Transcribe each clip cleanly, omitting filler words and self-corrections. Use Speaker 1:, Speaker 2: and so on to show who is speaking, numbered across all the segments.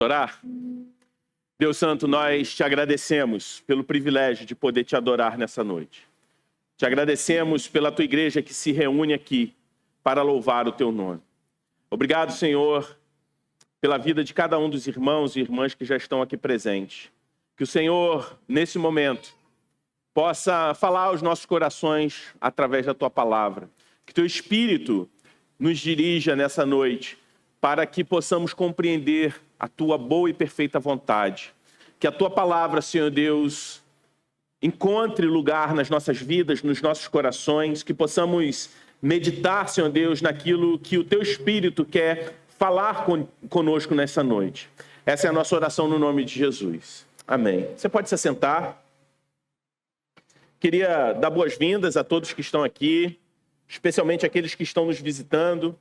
Speaker 1: Orar. Deus Santo, nós te agradecemos pelo privilégio de poder te adorar nessa noite. Te agradecemos pela tua igreja que se reúne aqui para louvar o teu nome. Obrigado, Senhor, pela vida de cada um dos irmãos e irmãs que já estão aqui presentes. Que o Senhor, nesse momento, possa falar aos nossos corações através da tua palavra. Que teu Espírito nos dirija nessa noite para que possamos compreender a tua boa e perfeita vontade. Que a tua palavra, Senhor Deus, encontre lugar nas nossas vidas, nos nossos corações, que possamos meditar, Senhor Deus, naquilo que o teu Espírito quer falar conosco nessa noite. Essa é a nossa oração no nome de Jesus. Amém. Você pode se assentar. Queria dar boas-vindas a todos que estão aqui, especialmente aqueles que estão nos visitando.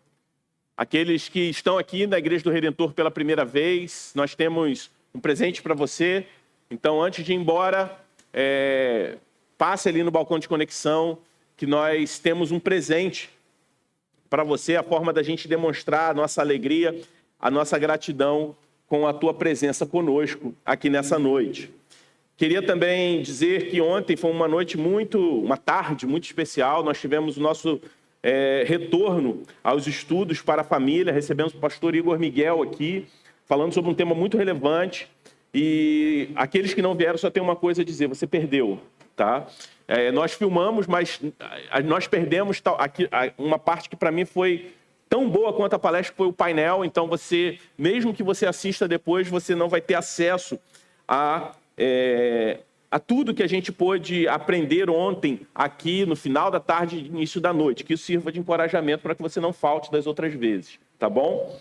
Speaker 1: Aqueles que estão aqui na Igreja do Redentor pela primeira vez, nós temos um presente para você. Então, antes de ir embora, passe ali no balcão de conexão, que nós temos um presente para você, a forma da gente demonstrar a nossa alegria, a nossa gratidão com a tua presença conosco aqui nessa noite. Queria também dizer que ontem foi uma tarde muito especial. Nós tivemos o nosso retorno aos estudos para a família. Recebemos o pastor Igor Miguel aqui, falando sobre um tema muito relevante. E aqueles que não vieram só tem uma coisa a dizer: você perdeu, tá? Nós filmamos, mas nós perdemos uma parte que para mim foi tão boa quanto a palestra, que foi o painel. Então você, mesmo que você assista depois, você não vai ter acesso a tudo que a gente pôde aprender ontem aqui no final da tarde e início da noite. Que isso sirva de encorajamento para que você não falte das outras vezes, tá bom?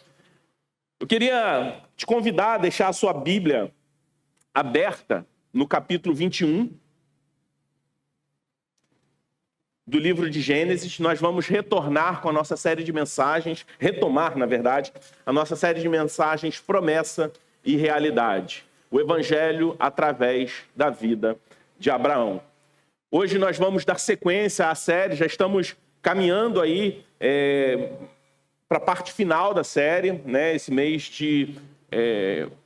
Speaker 1: Eu queria te convidar a deixar a sua Bíblia aberta no capítulo 21 do livro de Gênesis. Nós vamos retomar, na verdade, a nossa série de mensagens Promessa e Realidade. O Evangelho através da vida de Abraão. Hoje nós vamos dar sequência à série, já estamos caminhando aí para a parte final da série, né? Esse mês de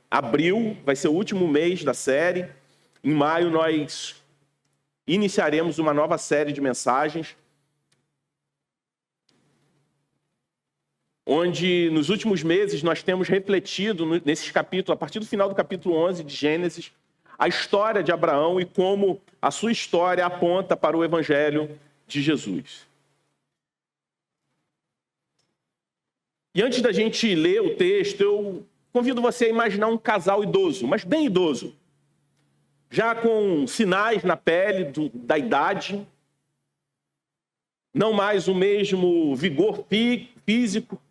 Speaker 1: abril vai ser o último mês da série. Em maio nós iniciaremos uma nova série de mensagens, onde nos últimos meses nós temos refletido nesses capítulos, a partir do final do capítulo 11 de Gênesis, a história de Abraão e como a sua história aponta para o Evangelho de Jesus. E antes da gente ler o texto, eu convido você a imaginar um casal idoso, mas bem idoso, já com sinais na pele da idade, não mais o mesmo vigor físico,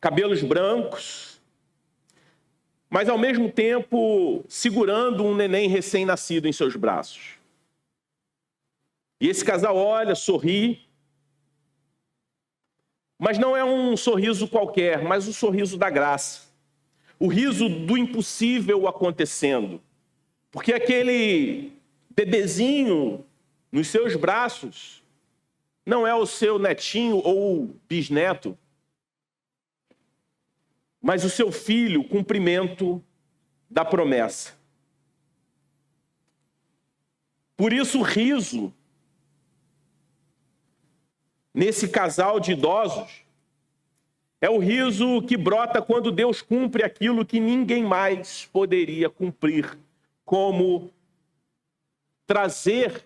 Speaker 1: cabelos brancos, mas ao mesmo tempo segurando um neném recém-nascido em seus braços. E esse casal olha, sorri, mas não é um sorriso qualquer, mas o sorriso da graça. O riso do impossível acontecendo. Porque aquele bebezinho nos seus braços não é o seu netinho ou bisneto, mas o seu filho, o cumprimento da promessa. Por isso o riso nesse casal de idosos é o riso que brota quando Deus cumpre aquilo que ninguém mais poderia cumprir, como trazer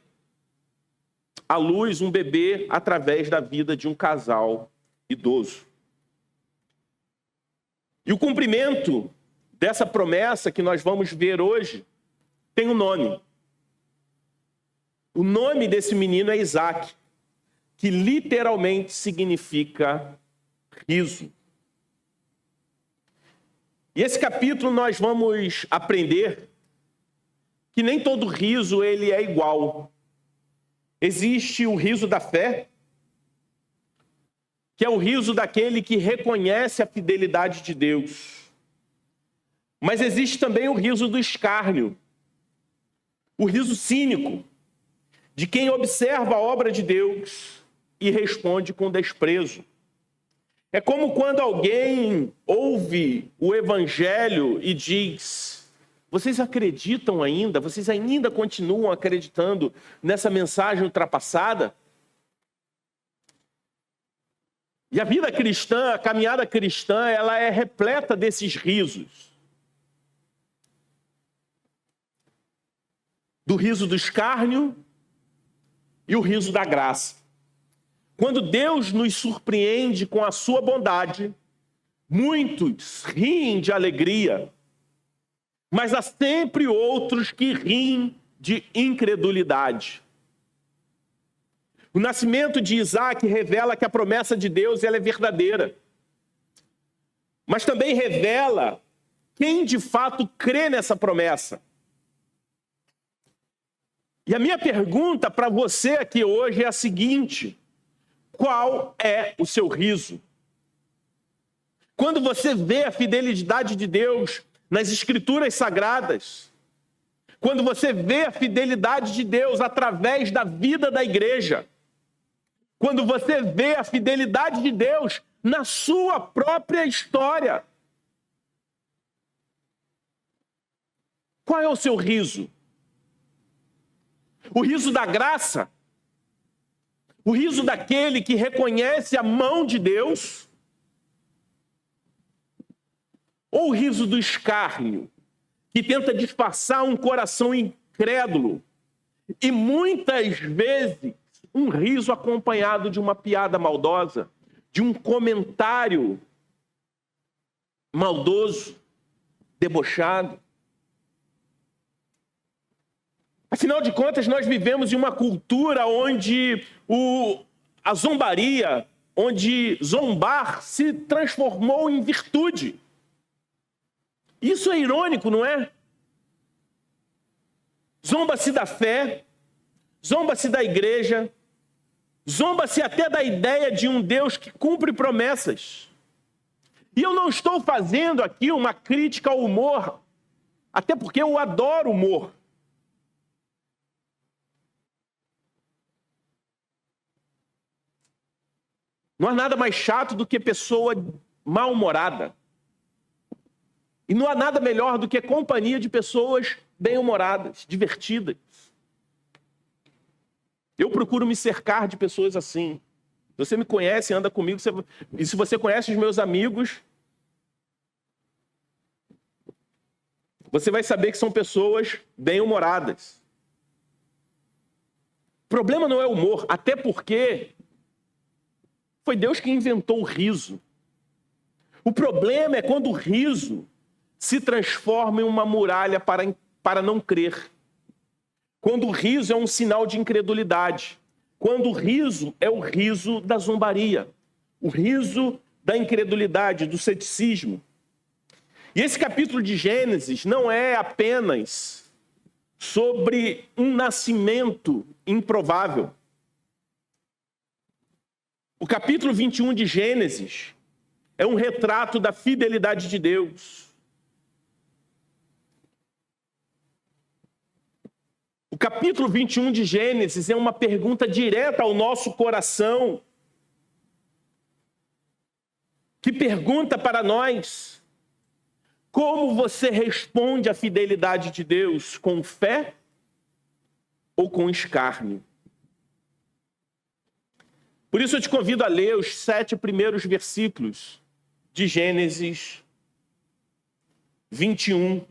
Speaker 1: à luz um bebê através da vida de um casal idoso. E o cumprimento dessa promessa que nós vamos ver hoje tem um nome. O nome desse menino é Isaac, que literalmente significa riso. E esse capítulo nós vamos aprender que nem todo riso ele é igual. Existe o riso da fé, que é o riso daquele que reconhece a fidelidade de Deus. Mas existe também o riso do escárnio, o riso cínico, de quem observa a obra de Deus e responde com desprezo. É como quando alguém ouve o evangelho e diz: vocês acreditam ainda? Vocês ainda continuam acreditando nessa mensagem ultrapassada? E a vida cristã, a caminhada cristã, ela é repleta desses risos. Do riso do escárnio e o riso da graça. Quando Deus nos surpreende com a sua bondade, muitos riem de alegria, mas há sempre outros que riem de incredulidade. O nascimento de Isaac revela que a promessa de Deus ela é verdadeira, mas também revela quem de fato crê nessa promessa. E a minha pergunta para você aqui hoje é a seguinte: qual é o seu riso? Quando você vê a fidelidade de Deus nas Escrituras Sagradas, quando você vê a fidelidade de Deus através da vida da igreja, quando você vê a fidelidade de Deus na sua própria história, qual é o seu riso? O riso da graça? O riso daquele que reconhece a mão de Deus? Ou o riso do escárnio, que tenta disfarçar um coração incrédulo e muitas vezes um riso acompanhado de uma piada maldosa, de um comentário maldoso, debochado? Afinal de contas, nós vivemos em uma cultura onde a zombaria, onde zombar se transformou em virtude. Isso é irônico, não é? Zomba-se da fé, zomba-se da igreja, zomba-se até da ideia de um Deus que cumpre promessas. E eu não estou fazendo aqui uma crítica ao humor, até porque eu adoro humor. Não há nada mais chato do que pessoa mal-humorada. E não há nada melhor do que a companhia de pessoas bem-humoradas, divertidas. Eu procuro me cercar de pessoas assim. Você me conhece, anda comigo, e se você conhece os meus amigos, você vai saber que são pessoas bem-humoradas. O problema não é o humor, até porque foi Deus que inventou o riso. O problema é quando o riso se transforma em uma muralha para não crer. Quando o riso é um sinal de incredulidade. Quando o riso é o riso da zombaria. O riso da incredulidade, do ceticismo. E esse capítulo de Gênesis não é apenas sobre um nascimento improvável. O capítulo 21 de Gênesis é um retrato da fidelidade de Deus. O capítulo 21 de Gênesis é uma pergunta direta ao nosso coração, que pergunta para nós: como você responde à fidelidade de Deus? Com fé ou com escárnio? Por isso eu te convido a ler os 7 primeiros versículos de Gênesis 21.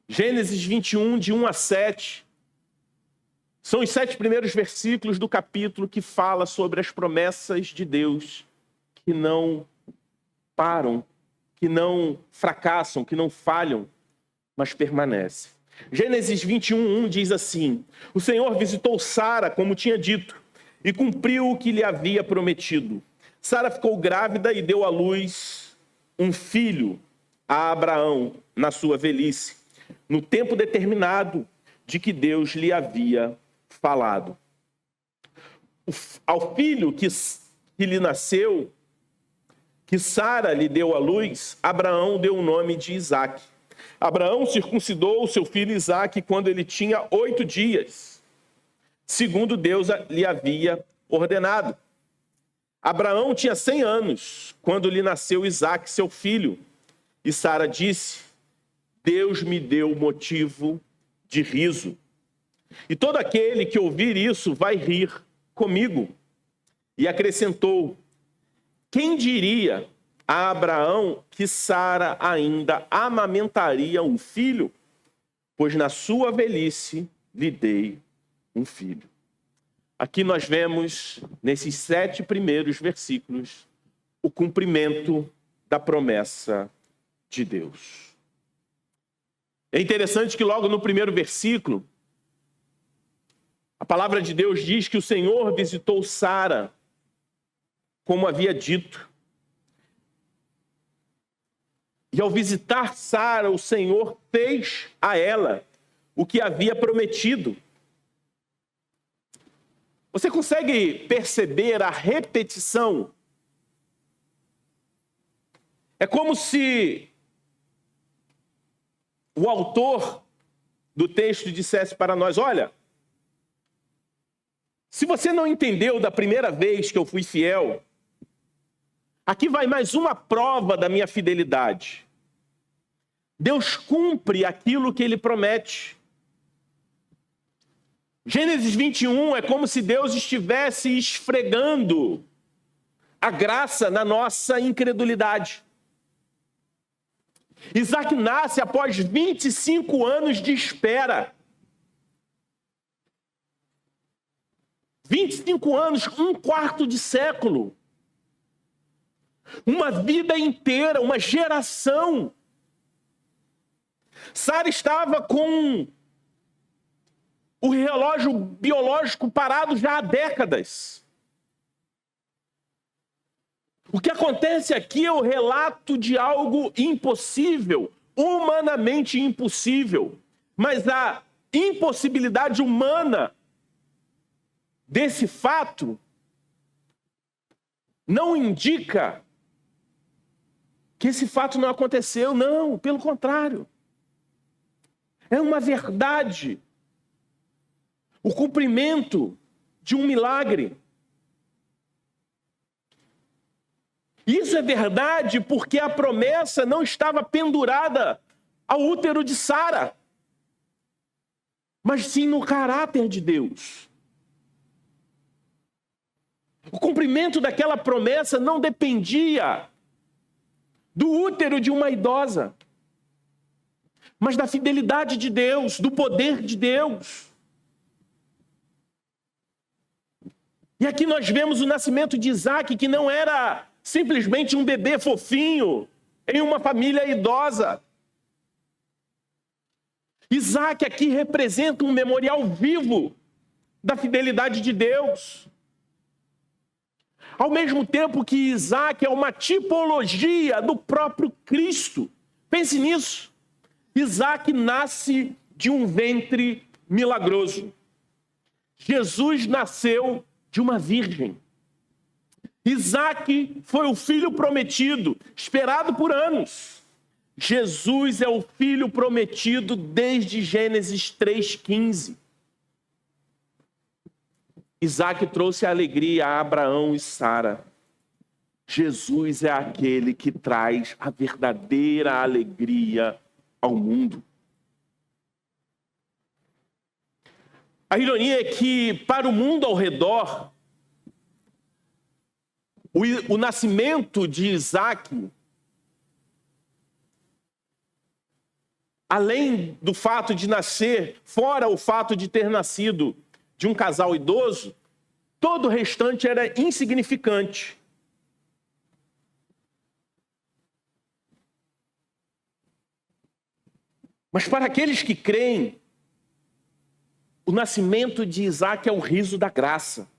Speaker 1: Gênesis 21, de 1 a 7. São os 7 primeiros versículos do capítulo que fala sobre as promessas de Deus que não param, que não fracassam, que não falham, mas permanecem. Gênesis 21, 1 diz assim: o Senhor visitou Sara, como tinha dito, e cumpriu o que lhe havia prometido. Sara ficou grávida e deu à luz um filho a Abraão na sua velhice, no tempo determinado de que Deus lhe havia falado. Ao filho que lhe nasceu, que Sara lhe deu à luz, Abraão deu o nome de Isaque. Abraão circuncidou o seu filho Isaque quando ele tinha 8 dias, segundo Deus lhe havia ordenado. Abraão tinha 100 anos quando lhe nasceu Isaque, seu filho. E Sara disse: Deus me deu motivo de riso. E todo aquele que ouvir isso vai rir comigo. E acrescentou: quem diria a Abraão que Sara ainda amamentaria um filho? Pois na sua velhice lhe dei um filho. Aqui nós vemos, nesses 7 primeiros versículos, o cumprimento da promessa de Deus. É interessante que logo no primeiro versículo, a palavra de Deus diz que o Senhor visitou Sara, como havia dito. E ao visitar Sara, o Senhor fez a ela o que havia prometido. Você consegue perceber a repetição? É como se o autor do texto dissesse para nós: olha, se você não entendeu da primeira vez que eu fui fiel, aqui vai mais uma prova da minha fidelidade. Deus cumpre aquilo que ele promete. Gênesis 21 é como se Deus estivesse esfregando a graça na nossa incredulidade. Isaque nasce após 25 anos de espera. 25 anos, um quarto de século. Uma vida inteira, uma geração. Sara estava com o relógio biológico parado já há décadas. O que acontece aqui é o relato de algo impossível, humanamente impossível. Mas a impossibilidade humana desse fato não indica que esse fato não aconteceu, não, pelo contrário. É uma verdade. O cumprimento de um milagre. Isso é verdade porque a promessa não estava pendurada ao útero de Sara, mas sim no caráter de Deus. O cumprimento daquela promessa não dependia do útero de uma idosa, mas da fidelidade de Deus, do poder de Deus. E aqui nós vemos o nascimento de Isaque, que não era simplesmente um bebê fofinho em uma família idosa. Isaque aqui representa um memorial vivo da fidelidade de Deus. Ao mesmo tempo que Isaque é uma tipologia do próprio Cristo. Pense nisso. Isaque nasce de um ventre milagroso. Jesus nasceu de uma virgem. Isaque foi o filho prometido, esperado por anos. Jesus é o filho prometido desde Gênesis 3,15. Isaque trouxe alegria a Abraão e Sara. Jesus é aquele que traz a verdadeira alegria ao mundo. A ironia é que, para o mundo ao redor, o nascimento de Isaque, além do fato de nascer, fora o fato de ter nascido de um casal idoso, todo o restante era insignificante. Mas para aqueles que creem, o nascimento de Isaque é o riso da graça,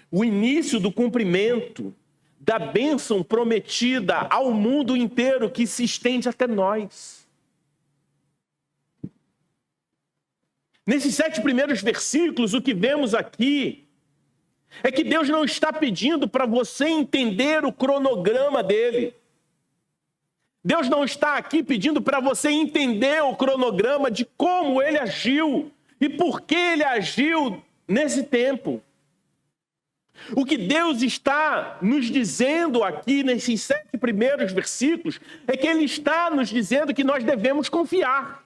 Speaker 1: o início do cumprimento da bênção prometida ao mundo inteiro que se estende até nós. Nesses 7 primeiros versículos, o que vemos aqui é que Deus não está pedindo para você entender o cronograma dele. Deus não está aqui pedindo para você entender o cronograma de como ele agiu e por que ele agiu nesse tempo. O que Deus está nos dizendo aqui nesses 7 primeiros versículos é que Ele está nos dizendo que nós devemos confiar.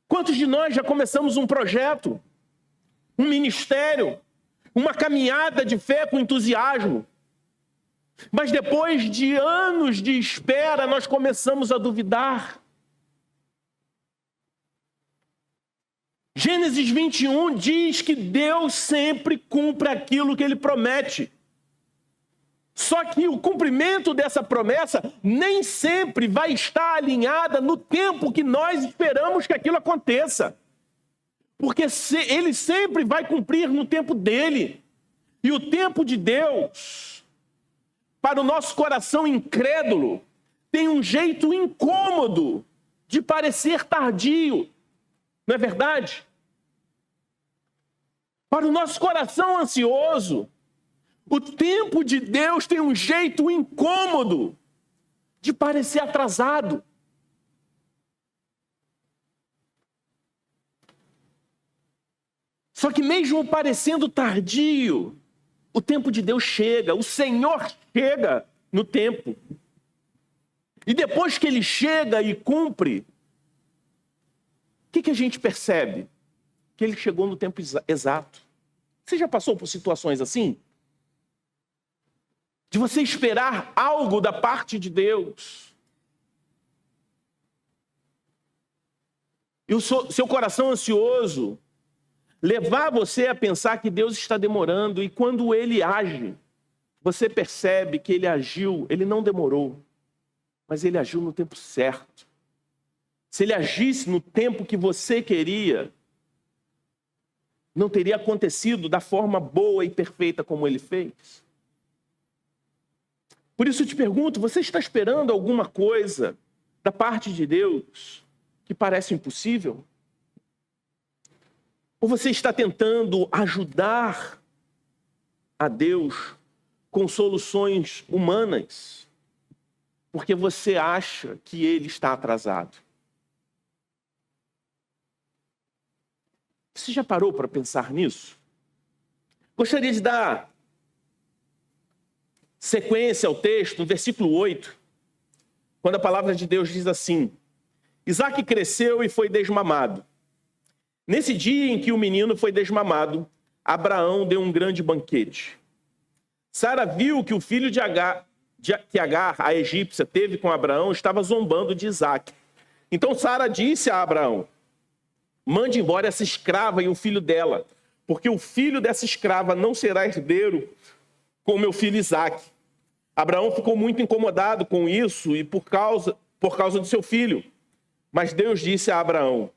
Speaker 1: Quantos de nós já começamos um projeto, um ministério, uma caminhada de fé com entusiasmo, mas depois de anos de espera, nós começamos a duvidar? Gênesis 21 diz que Deus sempre cumpre aquilo que Ele promete. Só que o cumprimento dessa promessa nem sempre vai estar alinhada no tempo que nós esperamos que aquilo aconteça. Porque Ele sempre vai cumprir no tempo dEle. E o tempo de Deus, para o nosso coração incrédulo, tem um jeito incômodo de parecer tardio. Não é verdade? Para o nosso coração ansioso, o tempo de Deus tem um jeito incômodo de parecer atrasado. Só que mesmo parecendo tardio, o tempo de Deus chega, o Senhor chega no tempo. E depois que Ele chega e cumpre, o que a gente percebe? Que Ele chegou no tempo exato. Você já passou por situações assim? De você esperar algo da parte de Deus. E o seu coração ansioso levar você a pensar que Deus está demorando. E quando Ele age, você percebe que Ele agiu, Ele não demorou, mas Ele agiu no tempo certo. Se Ele agisse no tempo que você queria, não teria acontecido da forma boa e perfeita como Ele fez. Por isso eu te pergunto, você está esperando alguma coisa da parte de Deus que parece impossível? Ou você está tentando ajudar a Deus com soluções humanas, porque você acha que Ele está atrasado? Você já parou para pensar nisso? Gostaria de dar sequência ao texto, no versículo 8, quando a palavra de Deus diz assim: Isaque cresceu e foi desmamado. Nesse dia em que o menino foi desmamado, Abraão deu um grande banquete. Sara viu que o filho que Agar, a egípcia, teve com Abraão, estava zombando de Isaque. Então Sara disse a Abraão: mande embora essa escrava e o filho dela, porque o filho dessa escrava não será herdeiro com meu filho Isaque. Abraão ficou muito incomodado com isso e por causa do seu filho. Mas Deus disse a Abraão: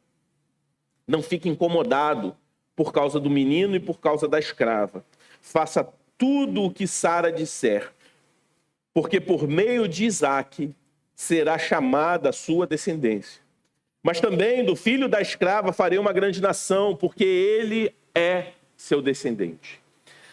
Speaker 1: não fique incomodado por causa do menino e por causa da escrava. Faça tudo o que Sara disser, porque por meio de Isaque será chamada a sua descendência. Mas também do filho da escrava farei uma grande nação, porque ele é seu descendente.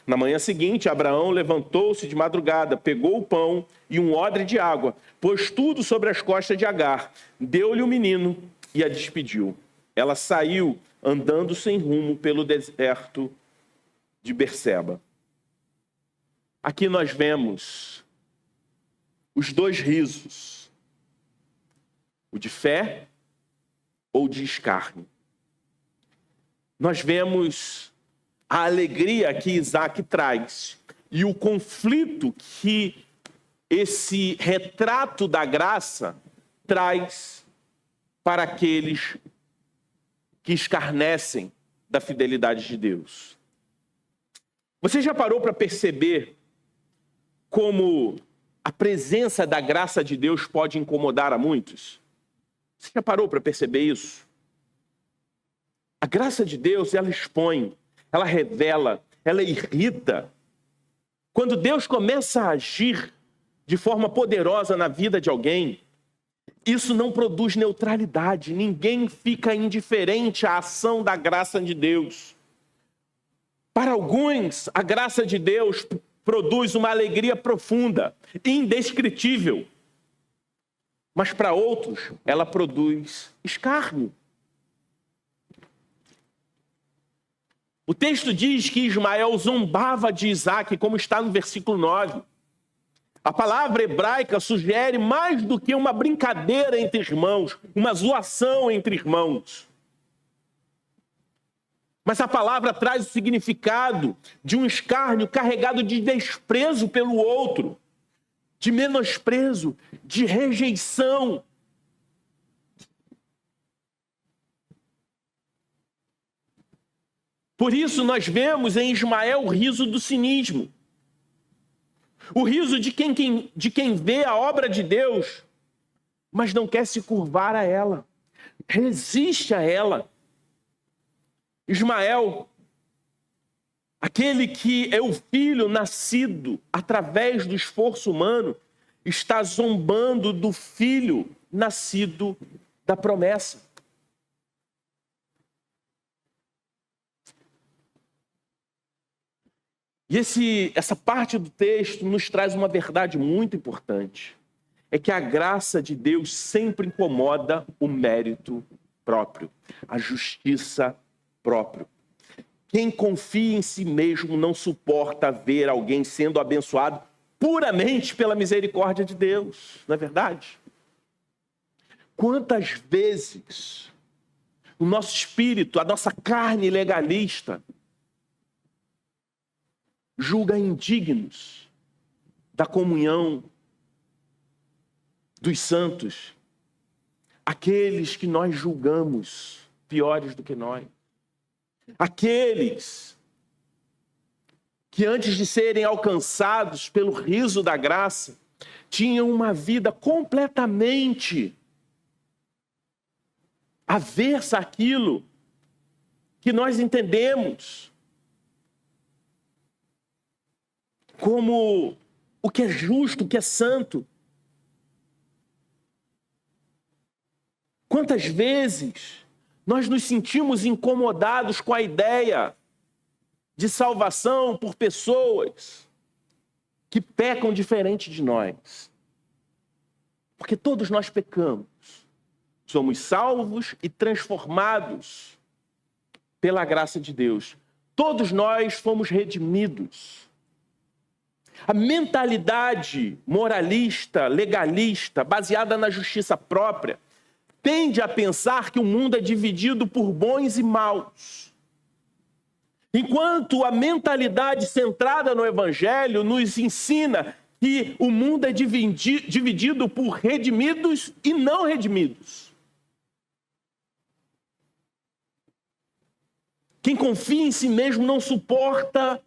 Speaker 1: Na manhã seguinte, Abraão levantou-se de madrugada, pegou o pão e um odre de água, pôs tudo sobre as costas de Agar, deu-lhe o menino e a despediu. Ela saiu andando sem rumo pelo deserto de Berseba. Aqui nós vemos os dois risos, o de fé ou de escárnio. Nós vemos a alegria que Isaque traz e o conflito que esse retrato da graça traz para aqueles que escarnecem da fidelidade de Deus. Você já parou para perceber como a presença da graça de Deus pode incomodar a muitos? Você já parou para perceber isso? A graça de Deus, ela expõe, ela revela, ela irrita. Quando Deus começa a agir de forma poderosa na vida de alguém, isso não produz neutralidade. Ninguém fica indiferente à ação da graça de Deus. Para alguns, a graça de Deus produz uma alegria profunda, indescritível. Mas para outros, ela produz escárnio. O texto diz que Ismael zombava de Isaque, como está no versículo 9. A palavra hebraica sugere mais do que uma brincadeira entre irmãos, uma zoação entre irmãos. Mas a palavra traz o significado de um escárnio carregado de desprezo pelo outro, de menosprezo, de rejeição. Por isso nós vemos em Ismael o riso do cinismo. O riso de quem vê a obra de Deus, mas não quer se curvar a ela, resiste a ela. Ismael, aquele que é o filho nascido através do esforço humano, está zombando do filho nascido da promessa. E essa parte do texto nos traz uma verdade muito importante. É que a graça de Deus sempre incomoda o mérito próprio, a justiça própria. Quem confia em si mesmo não suporta ver alguém sendo abençoado puramente pela misericórdia de Deus, não é verdade? Quantas vezes o nosso espírito, a nossa carne legalista, julga indignos da comunhão dos santos, aqueles que nós julgamos piores do que nós, aqueles que antes de serem alcançados pelo riso da graça, tinham uma vida completamente aversa àquilo que nós entendemos como o que é justo, o que é santo. Quantas vezes nós nos sentimos incomodados com a ideia de salvação por pessoas que pecam diferente de nós? Porque todos nós pecamos. Somos salvos e transformados pela graça de Deus. Todos nós fomos redimidos. A mentalidade moralista, legalista, baseada na justiça própria, tende a pensar que o mundo é dividido por bons e maus. Enquanto a mentalidade centrada no Evangelho nos ensina que o mundo é dividido por redimidos e não redimidos. Quem confia em si mesmo não suporta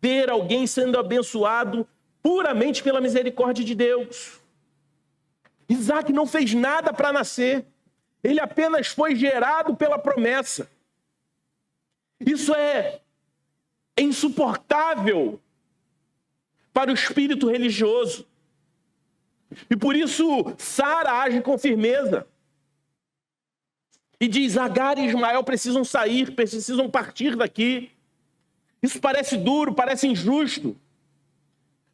Speaker 1: ver alguém sendo abençoado puramente pela misericórdia de Deus. Isaac não fez nada para nascer. Ele apenas foi gerado pela promessa. Isso é insuportável para o espírito religioso. E por isso Sara age com firmeza. E diz: Agar e Ismael precisam sair, precisam partir daqui. Isso parece duro, parece injusto.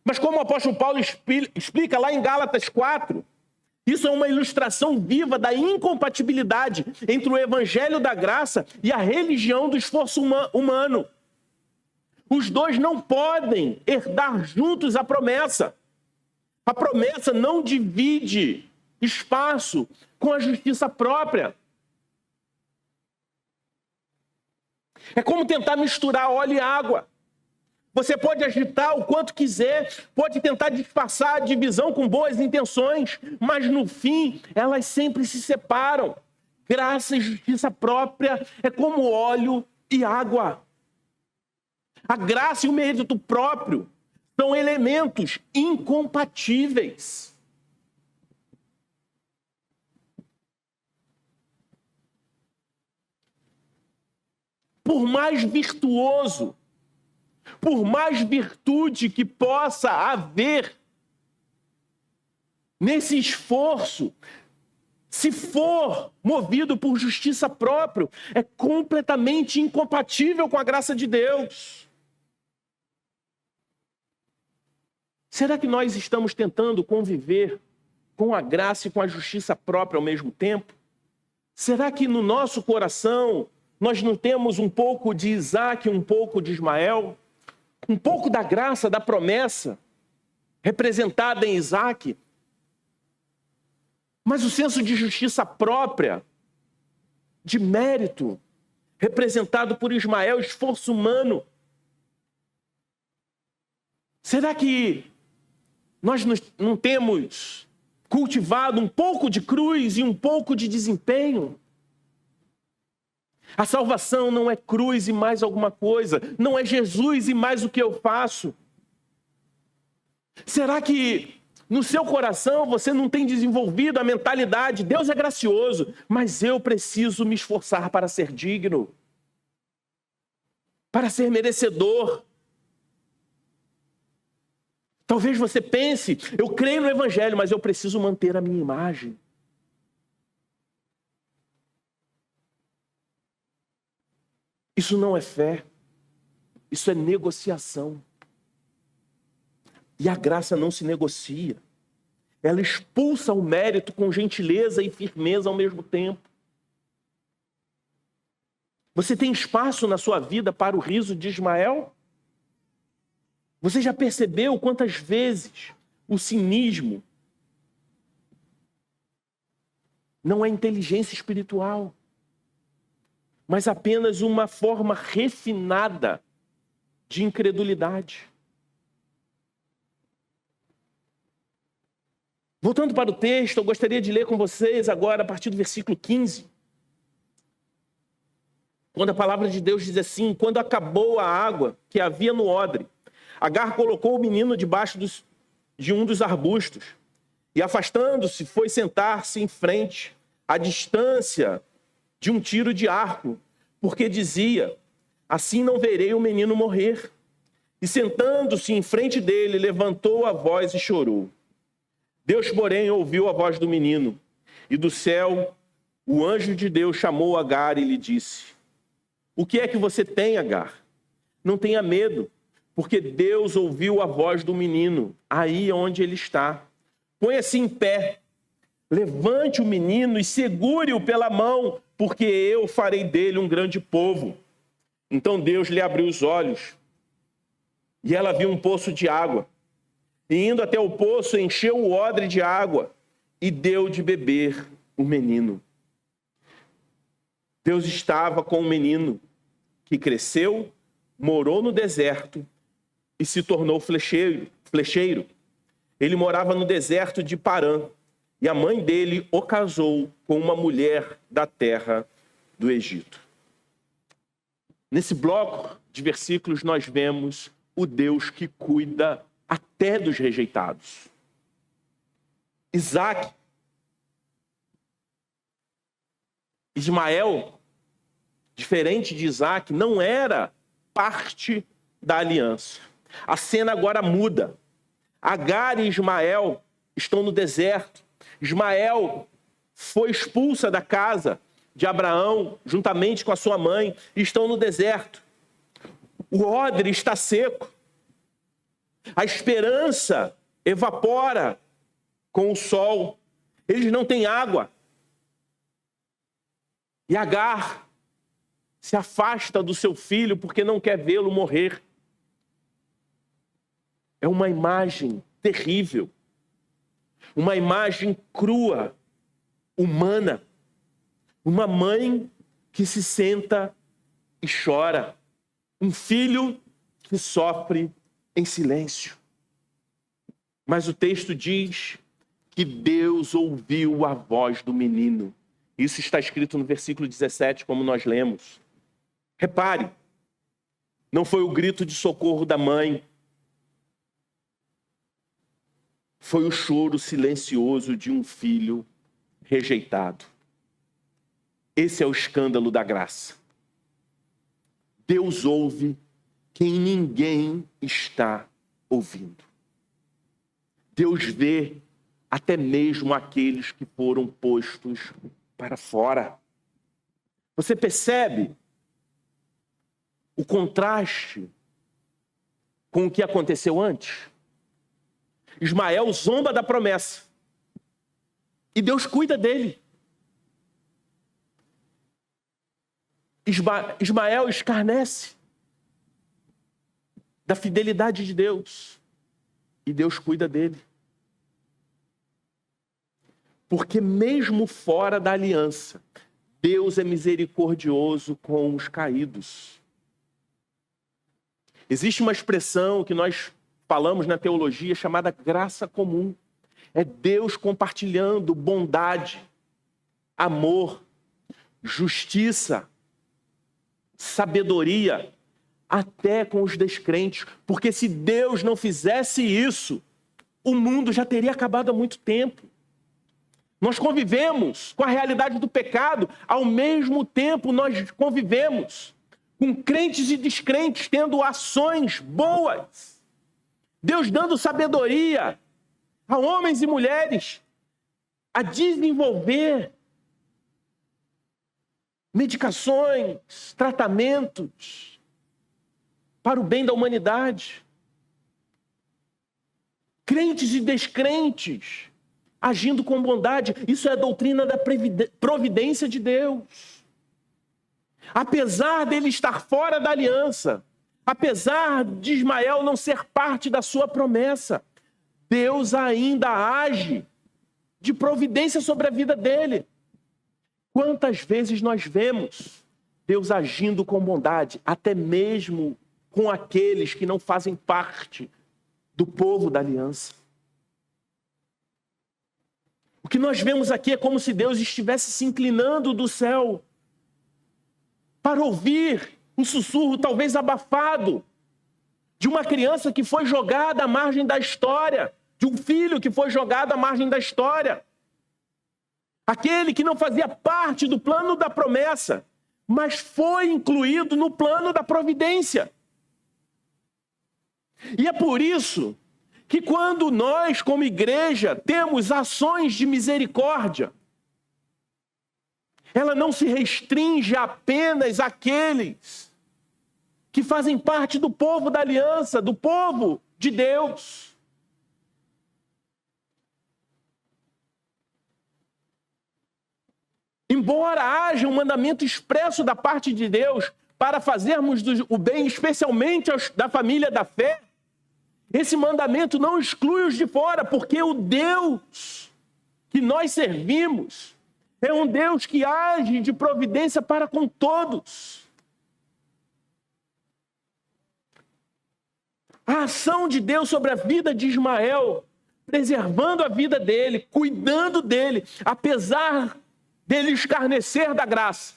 Speaker 1: Mas como o apóstolo Paulo explica lá em Gálatas 4, isso é uma ilustração viva da incompatibilidade entre o evangelho da graça e a religião do esforço humano. Os dois não podem herdar juntos a promessa. A promessa não divide espaço com a justiça própria. É como tentar misturar óleo e água. Você pode agitar o quanto quiser, pode tentar disfarçar a divisão com boas intenções, mas no fim elas sempre se separam. Graça e justiça própria é como óleo e água. A graça e o mérito próprio são elementos incompatíveis. Por mais virtuoso, por mais virtude que possa haver nesse esforço, se for movido por justiça própria, é completamente incompatível com a graça de Deus. Será que nós estamos tentando conviver com a graça e com a justiça própria ao mesmo tempo? Será que no nosso coração nós não temos um pouco de Isaac, um pouco de Ismael? Um pouco da graça, da promessa, representada em Isaac, mas o senso de justiça própria, de mérito, representado por Ismael, esforço humano. Será que nós não temos cultivado um pouco de cruz e um pouco de desempenho? A salvação não é cruz e mais alguma coisa, não é Jesus e mais o que eu faço. Será que no seu coração você não tem desenvolvido a mentalidade, Deus é gracioso, mas eu preciso me esforçar para ser digno, para ser merecedor? Talvez você pense, eu creio no Evangelho, mas eu preciso manter a minha imagem. Isso não é fé, isso é negociação. E a graça não se negocia. Ela expulsa o mérito com gentileza e firmeza ao mesmo tempo. Você tem espaço na sua vida para o riso de Ismael? Você já percebeu quantas vezes o cinismo não é inteligência espiritual, mas apenas uma forma refinada de incredulidade? Voltando para o texto, eu gostaria de ler com vocês agora a partir do versículo 15. Quando a palavra de Deus diz assim: quando acabou a água que havia no odre, Agar colocou o menino debaixo de um dos arbustos e, afastando-se, foi sentar-se em frente, à distância de um tiro de arco, porque dizia: assim não verei o menino morrer. E sentando-se em frente dele, levantou a voz e chorou. Deus, porém, ouviu a voz do menino, e do céu o anjo de Deus chamou Agar e lhe disse: o que é que você tem, Agar? Não tenha medo, porque Deus ouviu a voz do menino, aí onde ele está. Ponha-se em pé, levante o menino e segure-o pela mão, porque eu farei dele um grande povo. Então Deus lhe abriu os olhos, e ela viu um poço de água. E indo até o poço, encheu o odre de água e deu de beber o menino. Deus estava com o menino, que cresceu, morou no deserto e se tornou flecheiro. Ele morava no deserto de Parã, e a mãe dele o casou com uma mulher da terra do Egito. Nesse bloco de versículos nós vemos o Deus que cuida até dos rejeitados. Ismael, diferente de Isaac, não era parte da aliança. A cena agora muda. Agar e Ismael estão no deserto. Ismael foi expulsa da casa de Abraão, juntamente com a sua mãe, e estão no deserto. O odre está seco. A esperança evapora com o sol. Eles não têm água. E Agar se afasta do seu filho porque não quer vê-lo morrer. É uma imagem terrível. Uma imagem crua, humana. Uma mãe que se senta e chora. Um filho que sofre em silêncio. Mas o texto diz que Deus ouviu a voz do menino. Isso está escrito no versículo 17, como nós lemos. Repare, não foi o grito de socorro da mãe. Foi o choro silencioso de um filho rejeitado. Esse é o escândalo da graça. Deus ouve quem ninguém está ouvindo. Deus vê até mesmo aqueles que foram postos para fora. Você percebe o contraste com o que aconteceu antes? Ismael zomba da promessa e Deus cuida dele. Ismael escarnece da fidelidade de Deus. E Deus cuida dele. Porque mesmo fora da aliança, Deus é misericordioso com os caídos. Existe uma expressão que nós falamos na teologia chamada graça comum. É Deus compartilhando bondade, amor, justiça, sabedoria, até com os descrentes. Porque se Deus não fizesse isso, o mundo já teria acabado há muito tempo. Nós convivemos com a realidade do pecado, ao mesmo tempo nós convivemos com crentes e descrentes tendo ações boas. Deus dando sabedoria a homens e mulheres a desenvolver medicações, tratamentos para o bem da humanidade. Crentes e descrentes agindo com bondade. Isso é a doutrina da providência de Deus. Apesar dele estar fora da aliança, apesar de Ismael não ser parte da sua promessa, Deus ainda age de providência sobre a vida dele. Quantas vezes nós vemos Deus agindo com bondade, até mesmo com aqueles que não fazem parte do povo da aliança? O que nós vemos aqui é como se Deus estivesse se inclinando do céu para ouvir um sussurro talvez abafado de uma criança que foi jogada à margem da história, de um filho que foi jogado à margem da história. Aquele que não fazia parte do plano da promessa, mas foi incluído no plano da providência. E é por isso que quando nós, como igreja, temos ações de misericórdia, ela não se restringe apenas àqueles que fazem parte do povo da aliança, do povo de Deus. Embora haja um mandamento expresso da parte de Deus para fazermos o bem, especialmente da família da fé, esse mandamento não exclui os de fora, porque o Deus que nós servimos é um Deus que age de providência para com todos. A ação de Deus sobre a vida de Ismael, preservando a vida dele, cuidando dele, apesar dele escarnecer da graça,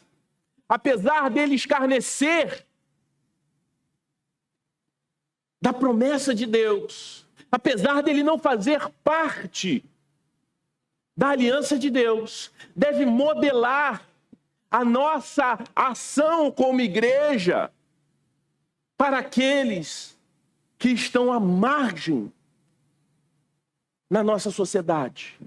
Speaker 1: apesar dele escarnecer da promessa de Deus, apesar dele não fazer parte da aliança de Deus, deve modelar a nossa ação como igreja para aqueles que estão à margem na nossa sociedade.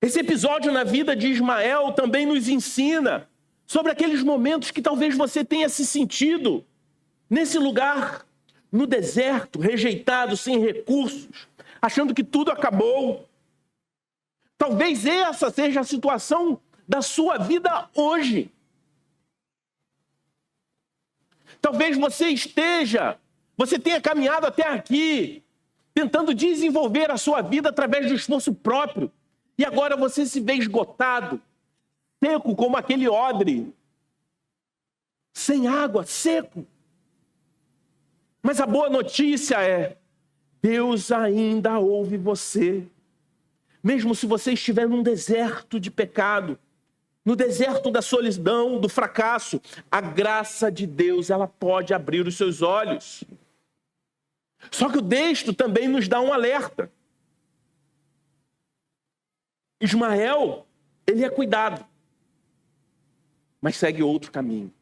Speaker 1: Esse episódio na vida de Ismael também nos ensina sobre aqueles momentos que talvez você tenha se sentido nesse lugar, no deserto, rejeitado, sem recursos, achando que tudo acabou. Talvez essa seja a situação da sua vida hoje. Talvez você tenha caminhado até aqui, tentando desenvolver a sua vida através do esforço próprio. E agora você se vê esgotado, seco como aquele odre, sem água, seco. Mas a boa notícia é, Deus ainda ouve você. Mesmo se você estiver num deserto de pecado, no deserto da solidão, do fracasso, a graça de Deus, ela pode abrir os seus olhos. Só que o texto também nos dá um alerta. Ismael, ele é cuidado, mas segue outro caminho.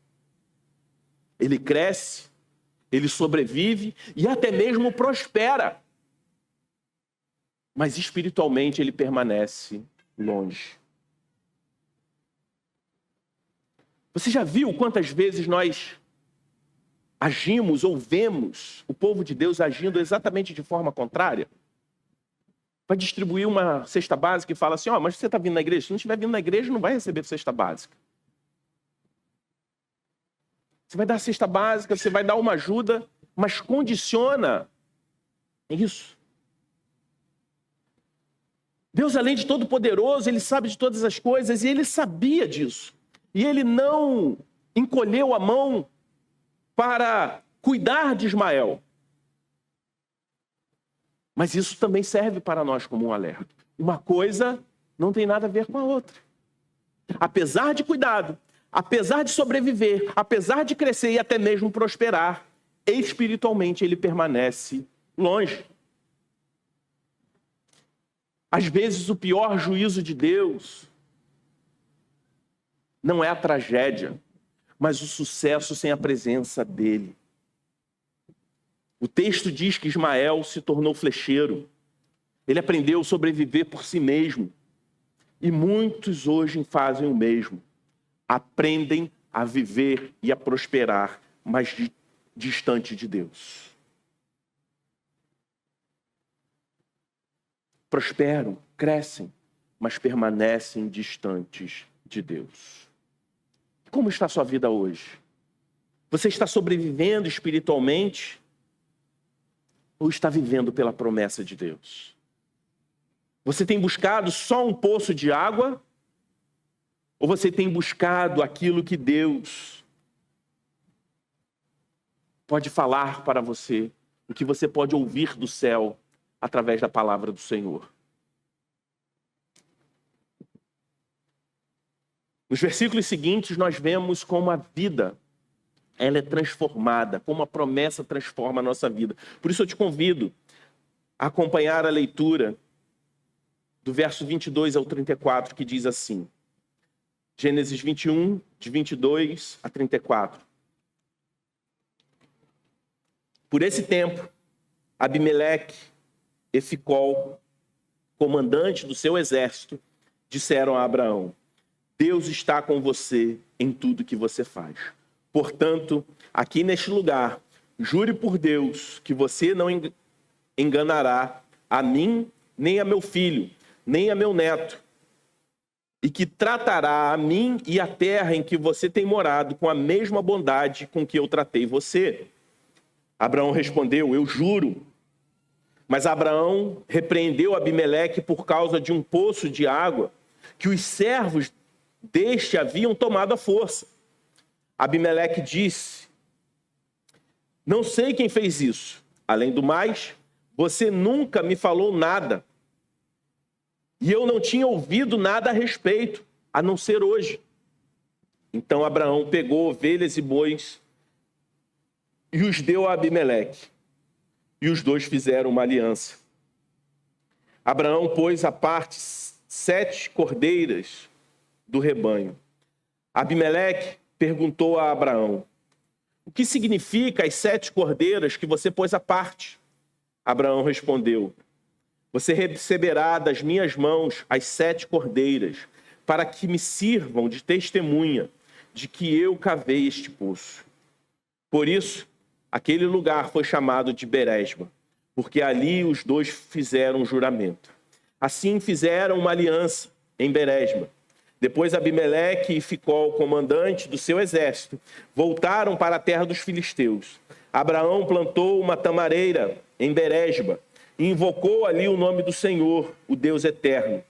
Speaker 1: Ele cresce, ele sobrevive e até mesmo prospera. Mas espiritualmente ele permanece longe. Você já viu quantas vezes nós agimos ou vemos o povo de Deus agindo exatamente de forma contrária? vai distribuir uma cesta básica e fala assim, mas você está vindo na igreja? Se não estiver vindo na igreja, não vai receber cesta básica. Você vai dar a cesta básica, você vai dar uma ajuda, mas condiciona isso. Deus, além de todo poderoso, Ele sabe de todas as coisas e Ele sabia disso. E Ele não encolheu a mão para cuidar de Ismael. Mas isso também serve para nós como um alerta. Uma coisa não tem nada a ver com a outra. Apesar de cuidado, apesar de sobreviver, apesar de crescer e até mesmo prosperar, espiritualmente ele permanece longe. Às vezes o pior juízo de Deus não é a tragédia, mas o sucesso sem a presença dele. O texto diz que Ismael se tornou flecheiro. Ele aprendeu a sobreviver por si mesmo. E muitos hoje fazem o mesmo. Aprendem a viver e a prosperar, mas distante de Deus. Prosperam, crescem, mas permanecem distantes de Deus. Como está a sua vida hoje? Você está sobrevivendo espiritualmente? Ou está vivendo pela promessa de Deus? Você tem buscado só um poço de água? Ou você tem buscado aquilo que Deus pode falar para você, o que você pode ouvir do céu através da palavra do Senhor? Nos versículos seguintes nós vemos como a vida ela é transformada, como a promessa transforma a nossa vida. Por isso eu te convido a acompanhar a leitura do verso 22 ao 34, que diz assim. Gênesis 21, de 22 a 34. Por esse tempo, Abimeleque e Ficol, comandante do seu exército, disseram a Abraão: Deus está com você em tudo que você faz. Portanto, aqui neste lugar, jure por Deus que você não enganará a mim, nem a meu filho, nem a meu neto, e que tratará a mim e a terra em que você tem morado com a mesma bondade com que eu tratei você. Abraão respondeu: eu juro. Mas Abraão repreendeu Abimeleque por causa de um poço de água que os servos deste haviam tomado à força. Abimeleque disse: não sei quem fez isso. Além do mais, você nunca me falou nada. E eu não tinha ouvido nada a respeito, a não ser hoje. Então Abraão pegou ovelhas e bois e os deu a Abimeleque. E os dois fizeram uma aliança. Abraão pôs à parte 7 cordeiras do rebanho. Abimeleque perguntou a Abraão: o que significa as 7 cordeiras que você pôs à parte? Abraão respondeu: você receberá das minhas mãos as 7 cordeiras, para que me sirvam de testemunha de que eu cavei este poço. Por isso, aquele lugar foi chamado de Beresba, porque ali os dois fizeram um juramento. Assim fizeram uma aliança em Beresba. Depois Abimeleque e Ficol, comandante do seu exército, voltaram para a terra dos filisteus. Abraão plantou uma tamareira em Beresba e invocou ali o nome do Senhor, o Deus eterno.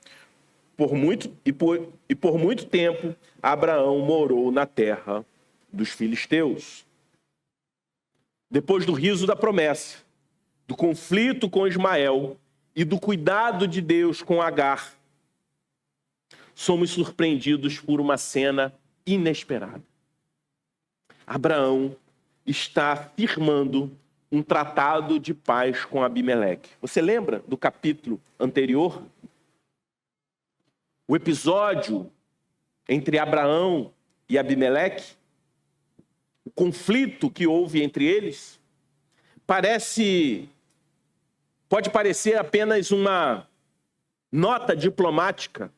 Speaker 1: Por muito tempo, Abraão morou na terra dos filisteus. Depois do riso da promessa, do conflito com Ismael e do cuidado de Deus com Agar, somos surpreendidos por uma cena inesperada. Abraão está firmando um tratado de paz com Abimeleque. Você lembra do capítulo anterior? O episódio entre Abraão e Abimeleque, o conflito que houve entre eles, pode parecer apenas uma nota diplomática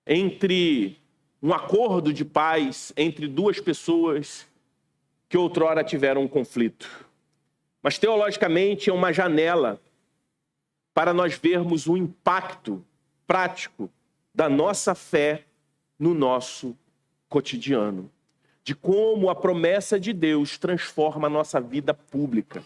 Speaker 1: entre um acordo de paz entre duas pessoas que outrora tiveram um conflito. Mas teologicamente é uma janela para nós vermos o impacto prático da nossa fé no nosso cotidiano, de como a promessa de Deus transforma a nossa vida pública.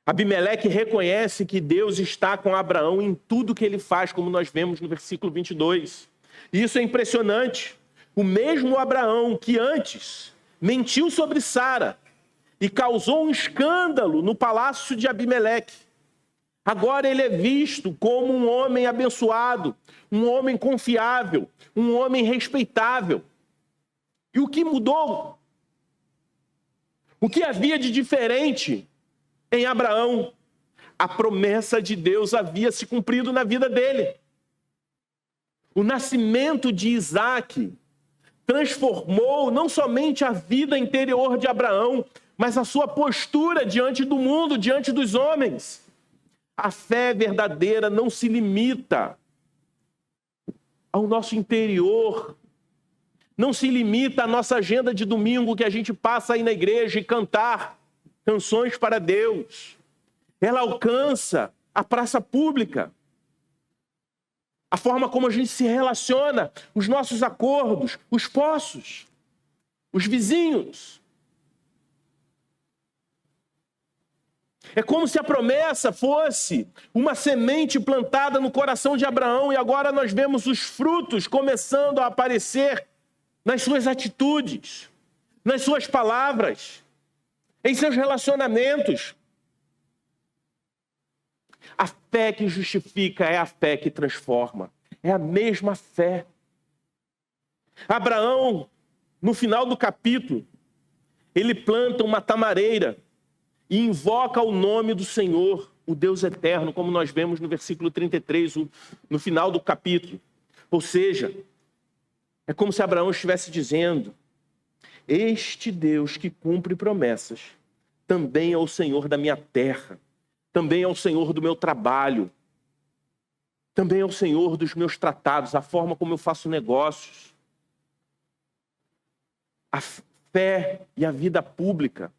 Speaker 1: Abimeleque reconhece que Deus está com Abraão em tudo que ele faz, como nós vemos no versículo 22. E isso é impressionante. O mesmo Abraão que antes mentiu sobre Sara e causou um escândalo no palácio de Abimeleque, agora ele é visto como um homem abençoado, um homem confiável, um homem respeitável. E o que mudou? O que havia de diferente em Abraão? A promessa de Deus havia se cumprido na vida dele. O nascimento de Isaque transformou não somente a vida interior de Abraão, mas a sua postura diante do mundo, diante dos homens. A fé verdadeira não se limita ao nosso interior, não se limita à nossa agenda de domingo que a gente passa aí na igreja e cantar canções para Deus. Ela alcança a praça pública, a forma como a gente se relaciona, os nossos acordos, os poços, os vizinhos. É como se a promessa fosse uma semente plantada no coração de Abraão e agora nós vemos os frutos começando a aparecer nas suas atitudes, nas suas palavras, em seus relacionamentos. A fé que justifica é a fé que transforma. É a mesma fé. Abraão, no final do capítulo, ele planta uma tamareira e invoca o nome do Senhor, o Deus eterno, como nós vemos no versículo 33, no final do capítulo. Ou seja, é como se Abraão estivesse dizendo: este Deus que cumpre promessas também é o Senhor da minha terra, também é o Senhor do meu trabalho, também é o Senhor dos meus tratados, a forma como eu faço negócios. A fé e a vida pública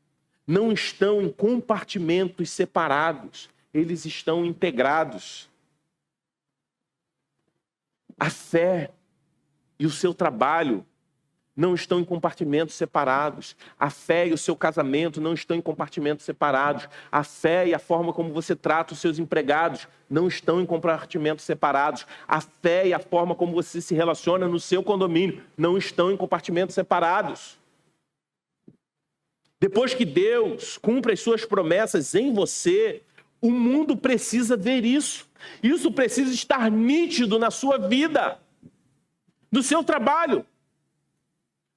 Speaker 1: não estão em compartimentos separados, eles estão integrados. A fé e o seu trabalho não estão em compartimentos separados. A fé e o seu casamento não estão em compartimentos separados. A fé e a forma como você trata os seus empregados não estão em compartimentos separados. A fé e a forma como você se relaciona no seu condomínio não estão em compartimentos separados. Depois que Deus cumpre as suas promessas em você, o mundo precisa ver isso. Isso precisa estar nítido na sua vida, no seu trabalho.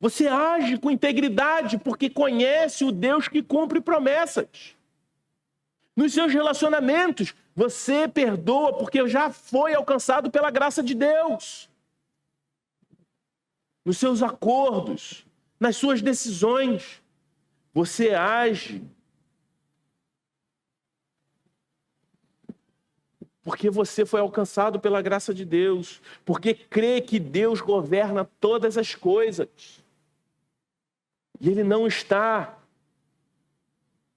Speaker 1: Você age com integridade porque conhece o Deus que cumpre promessas. Nos seus relacionamentos, você perdoa porque já foi alcançado pela graça de Deus. Nos seus acordos, nas suas decisões, você age porque você foi alcançado pela graça de Deus, porque crê que Deus governa todas as coisas. E Ele não está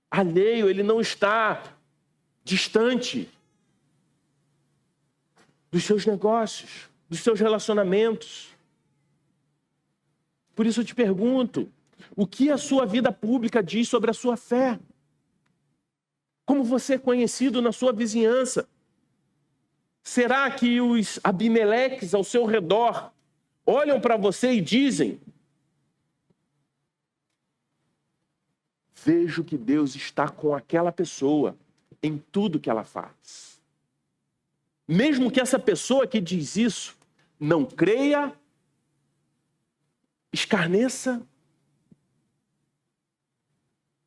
Speaker 1: alheio, Ele não está distante dos seus negócios, dos seus relacionamentos. Por isso eu te pergunto, o que a sua vida pública diz sobre a sua fé? Como você é conhecido na sua vizinhança? Será que os Abimeleques ao seu redor olham para você e dizem: vejo que Deus está com aquela pessoa em tudo que ela faz. Mesmo que essa pessoa que diz isso não creia, escarneça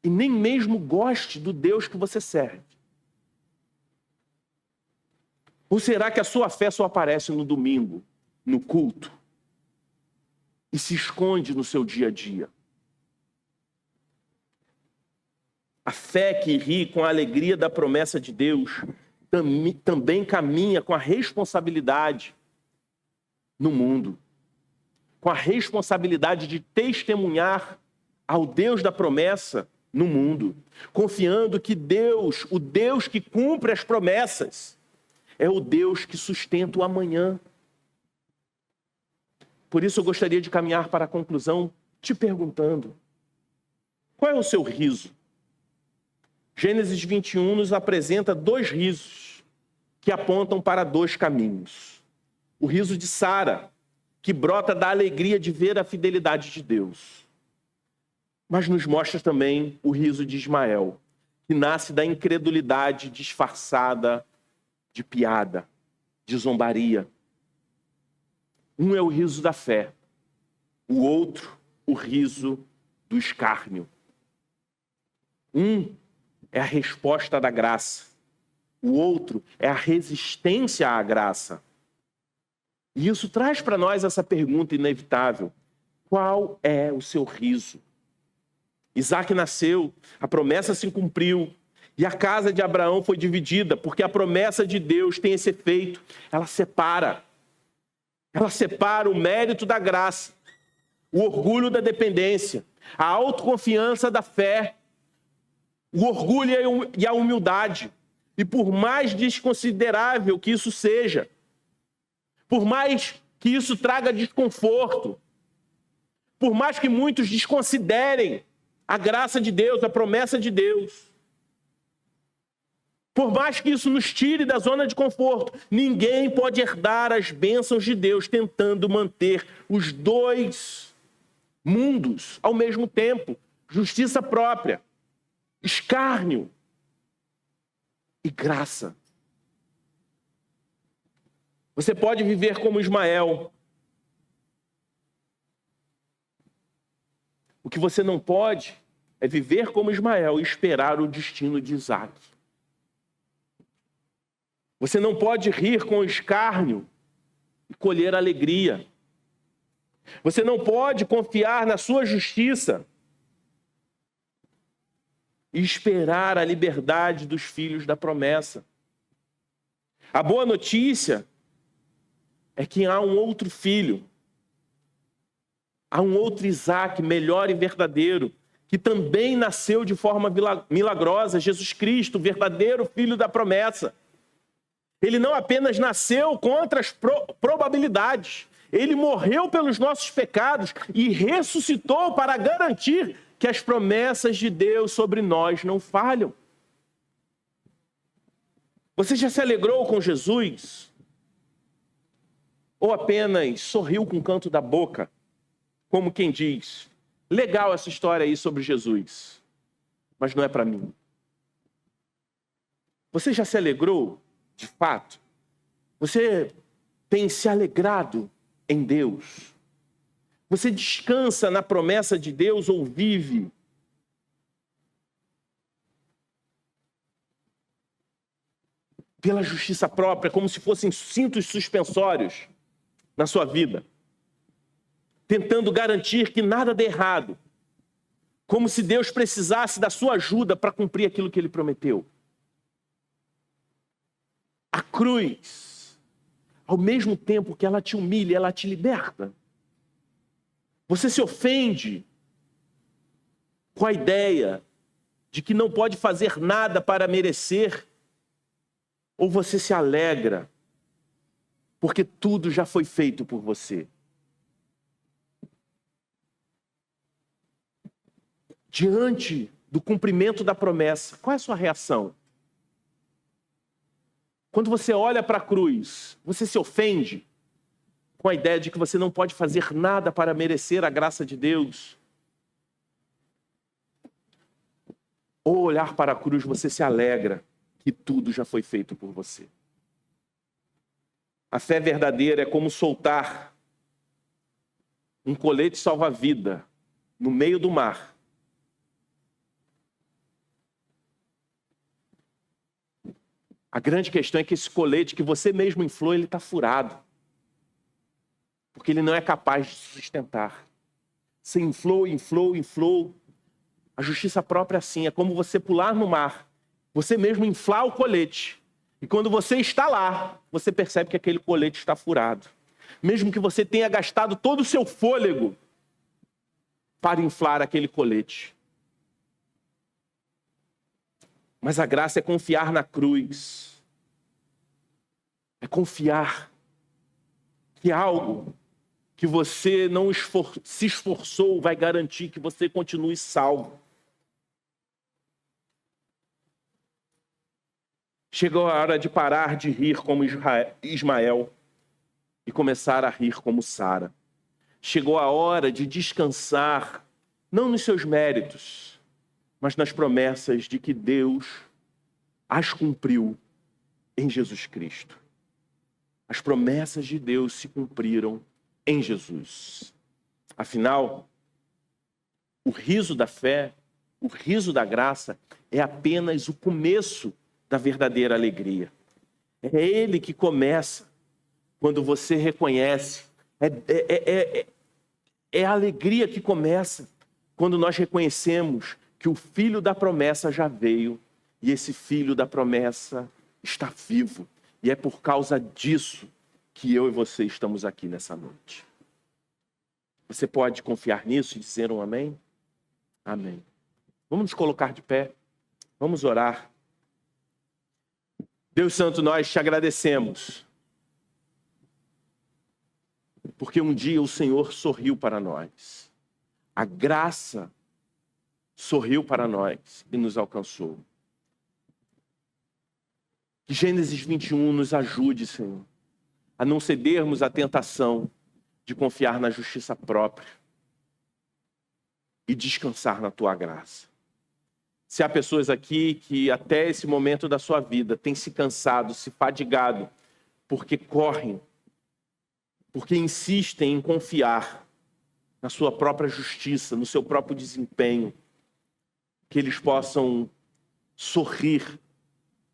Speaker 1: e nem mesmo goste do Deus que você serve. Ou será que a sua fé só aparece no domingo, no culto, e se esconde no seu dia a dia? A fé que ri com a alegria da promessa de Deus também caminha com a responsabilidade no mundo, com a responsabilidade de testemunhar ao Deus da promessa no mundo, confiando que Deus, o Deus que cumpre as promessas, é o Deus que sustenta o amanhã. Por isso eu gostaria de caminhar para a conclusão te perguntando: qual é o seu riso? Gênesis 21 nos apresenta 2 risos que apontam para 2 caminhos. O riso de Sara, que brota da alegria de ver a fidelidade de Deus. Mas nos mostra também o riso de Ismael, que nasce da incredulidade disfarçada de piada, de zombaria. Um é o riso da fé, o outro, o riso do escárnio. Um é a resposta da graça, o outro é a resistência à graça. E isso traz para nós essa pergunta inevitável: qual é o seu riso? Isaac nasceu, a promessa se cumpriu, e a casa de Abraão foi dividida, porque a promessa de Deus tem esse efeito: ela separa o mérito da graça, o orgulho da dependência, a autoconfiança da fé, o orgulho e a humildade. E por mais desconsiderável que isso seja, por mais que isso traga desconforto, por mais que muitos desconsiderem a graça de Deus, a promessa de Deus, por mais que isso nos tire da zona de conforto, ninguém pode herdar as bênçãos de Deus tentando manter os 2 mundos ao mesmo tempo: justiça própria, escárnio e graça. Você pode viver como Ismael. O que você não pode é viver como Ismael e esperar o destino de Isaac. Você não pode rir com escárnio e colher alegria. Você não pode confiar na sua justiça e esperar a liberdade dos filhos da promessa. A boa notícia é que há um outro filho, há um outro Isaac melhor e verdadeiro, que também nasceu de forma milagrosa: Jesus Cristo, o verdadeiro filho da promessa. Ele não apenas nasceu contra as probabilidades, ele morreu pelos nossos pecados e ressuscitou para garantir que as promessas de Deus sobre nós não falham. Você já se alegrou com Jesus? Ou apenas sorriu com o canto da boca, como quem diz: legal essa história aí sobre Jesus, mas não é para mim? Você já se alegrou de fato? Você tem se alegrado em Deus? Você descansa na promessa de Deus ou vive pela justiça própria, como se fossem cintos suspensórios na sua vida, tentando garantir que nada dê errado, como se Deus precisasse da sua ajuda para cumprir aquilo que Ele prometeu? A cruz, ao mesmo tempo que ela te humilha, ela te liberta. Você se ofende com a ideia de que não pode fazer nada para merecer, ou você se alegra porque tudo já foi feito por você? Diante do cumprimento da promessa, qual é a sua reação? Quando você olha para a cruz, você se ofende com a ideia de que você não pode fazer nada para merecer a graça de Deus? Ou olhar para a cruz, você se alegra que tudo já foi feito por você? A fé verdadeira é como soltar um colete salva-vida no meio do mar. A grande questão é que esse colete que você mesmo inflou, ele está furado. Porque ele não é capaz de sustentar. Você inflou. A justiça própria é assim, é como você pular no mar, você mesmo inflar o colete. E quando você está lá, você percebe que aquele colete está furado. Mesmo que você tenha gastado todo o seu fôlego para inflar aquele colete. Mas a graça é confiar na cruz. É confiar que algo que você não se esforçou vai garantir que você continue salvo. Chegou a hora de parar de rir como Ismael e começar a rir como Sara. Chegou a hora de descansar, não nos seus méritos, mas nas promessas de que Deus as cumpriu em Jesus Cristo. As promessas de Deus se cumpriram em Jesus. Afinal, o riso da fé, o riso da graça, é apenas o começo da verdadeira alegria. É ele que começa quando você reconhece. É a alegria que começa quando nós reconhecemos que o filho da promessa já veio e esse filho da promessa está vivo. E é por causa disso que eu e você estamos aqui nessa noite. Você pode confiar nisso e dizer um amém? Amém. Vamos nos colocar de pé. Vamos orar. Deus Santo, nós te agradecemos. Porque um dia o Senhor sorriu para nós. A graça sorriu para nós e nos alcançou. Que Gênesis 21 nos ajude, Senhor, a não cedermos à tentação de confiar na justiça própria e descansar na tua graça. Se há pessoas aqui que até esse momento da sua vida têm se cansado, se fadigado, porque correm, porque insistem em confiar na sua própria justiça, no seu próprio desempenho, que eles possam sorrir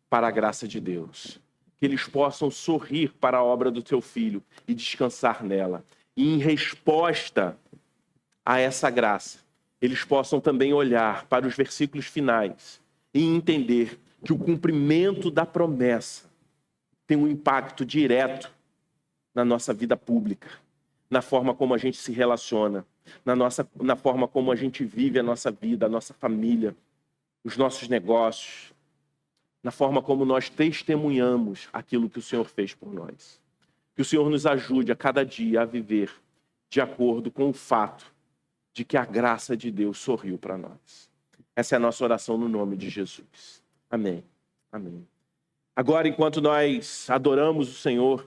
Speaker 1: para a graça de Deus, que eles possam sorrir para a obra do teu Filho e descansar nela. E em resposta a essa graça, eles possam também olhar para os versículos finais e entender que o cumprimento da promessa tem um impacto direto na nossa vida pública, na forma como a gente se relaciona, na forma como a gente vive a nossa vida, a nossa família, os nossos negócios, na forma como nós testemunhamos aquilo que o Senhor fez por nós. Que o Senhor nos ajude a cada dia a viver de acordo com o fato de que a graça de Deus sorriu para nós. Essa é a nossa oração no nome de Jesus. Amém. Amém. Agora, enquanto nós adoramos o Senhor,